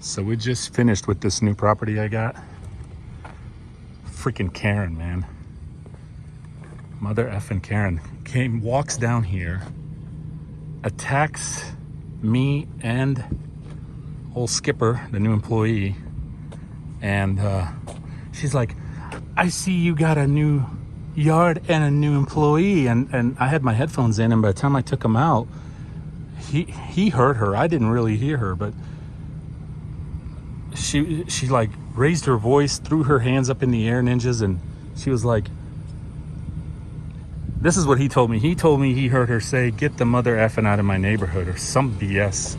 So we just finished with this new property I got. Freaking Karen, man. Mother effing Karen walks down here, attacks me and old Skipper, the new employee, and she's like, I see you got a new yard and a new employee, and I had my headphones in, and by the time I took them out, he heard her. I didn't really hear her, but she like raised her voice, threw her hands up in the air, ninjas, and she was like, this is what he told me. He told me he heard her say, get the mother effing out of my neighborhood, or some BS.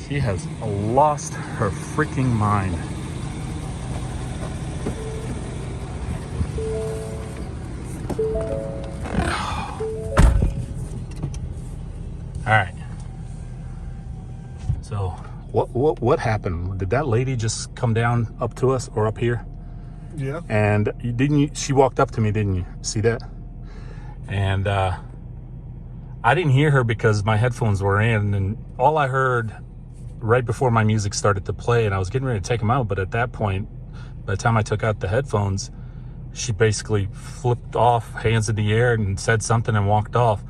She has lost her freaking mind. All right. So what happened? Did that lady just come down up to us or up here? Yeah. And she walked up to me, didn't you? See that? And I didn't hear her because my headphones were in, and all I heard right before my music started to play, and I was getting ready to take them out, but at that point, by the time I took out the headphones, she basically flipped off, hands in the air, and said something and walked off.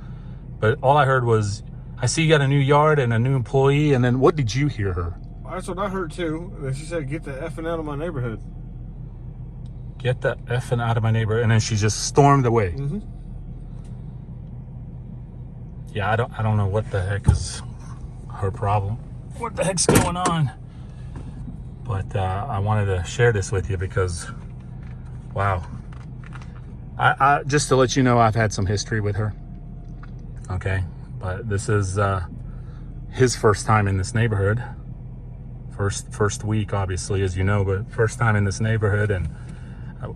But all I heard was, I see you got a new yard and a new employee. And then what did you hear her? That's what I heard too. And she said, get the effing out of my neighborhood. Get the effing out of my neighborhood. And then she just stormed away. Mm-hmm. Yeah, I don't know what the heck is her problem. What the heck's going on? But I wanted to share this with you because, wow. I just to let you know, I've had some history with her. Okay, but this is his first time in this neighborhood. First week, obviously, as you know, but first time in this neighborhood, and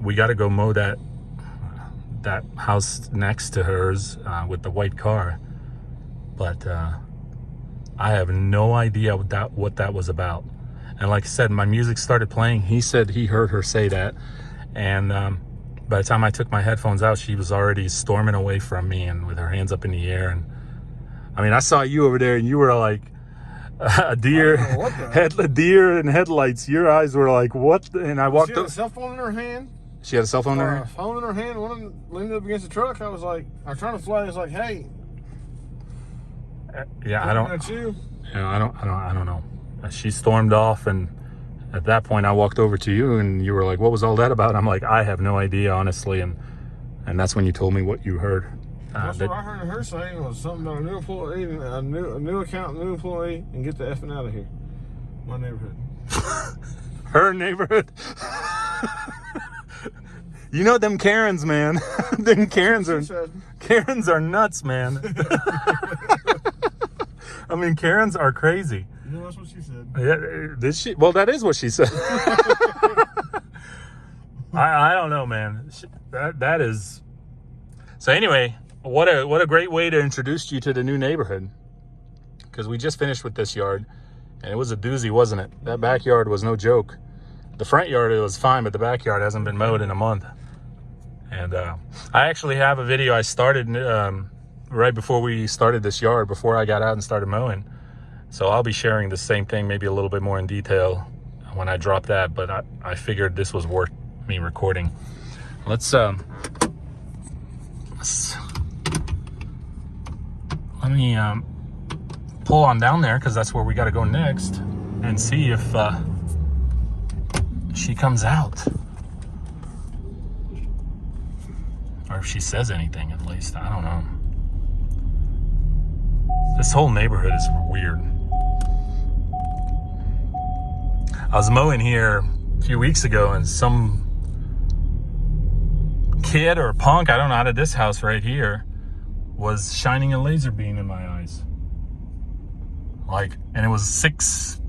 we got to go mow that house next to hers with the white car. But I have no idea what that was about. And like I said, my music started playing. He said he heard her say that, and by the time I took my headphones out, she was already storming away from me and with her hands up in the air. And I mean, I saw you over there, and you were like a deer, a deer in headlights. Your eyes were like, what? And I walked up. She had a cell phone in her hand. She had a cell phone in her hand? A phone in her hand. One leaned up against the truck. I was trying to fly. I was like, hey. Yeah, I don't. That's you. I don't know. She stormed off, and at that point, I walked over to you, and you were like, what was all that about? I'm like, I have no idea, honestly. And that's when you told me what you heard. That's what I heard her saying was something about a new employee, a new account, new employee, and get the effing out of here. My neighborhood. Her neighborhood? You know them Karens, man. Them Karens are nuts, man. I mean, Karens are crazy. You know, that's what she said. Yeah, did she? Well, that is what she said. I don't know, man. That is. So anyway, what a great way to introduce you to the new neighborhood. Because we just finished with this yard, and it was a doozy, wasn't it? That backyard was no joke. The front yard, it was fine, but the backyard hasn't been mowed in a month. And I actually have a video I started right before we started this yard, before I got out and started mowing. So I'll be sharing the same thing, maybe a little bit more in detail when I drop that, but I figured this was worth me recording. Let me pull on down there, because that's where we got to go next, and see if she comes out. Or if she says anything, at least. I don't know. This whole neighborhood is weird. I was mowing here a few weeks ago, and some kid or punk, I don't know, out of this house right here, was shining a laser beam in my eyes. And it was 6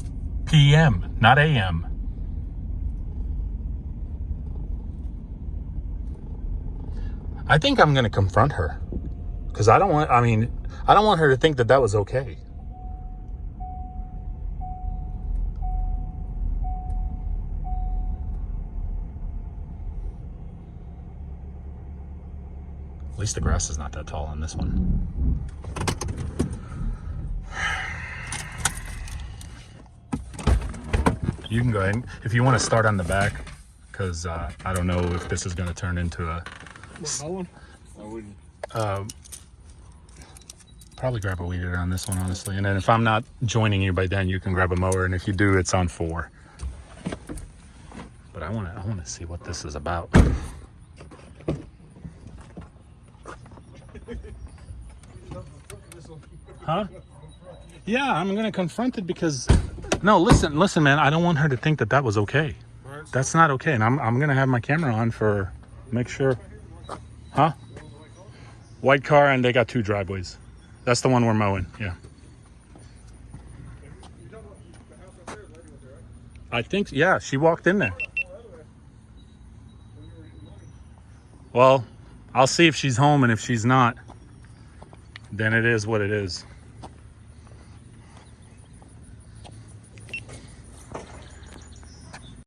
p.m., not a.m. I think I'm going to confront her, because I don't want her to think that was okay. At least the grass is not that tall on this one. You can go ahead if you want to start on the back, because I don't know if this is going to turn into a. I wouldn't. Probably grab a weed eater on this one, honestly. And then if I'm not joining you by then, you can grab a mower. And if you do, it's on 4. But I want to see what this is about. Huh? Yeah, I'm gonna confront it because. No, listen, man. I don't want her to think that was okay. That's not okay, and I'm gonna have my camera on for make sure. Huh? White car, and they got 2 driveways. That's the one we're mowing. Yeah. I think. Yeah, she walked in there. Well, I'll see if she's home, and if she's not, then it is what it is.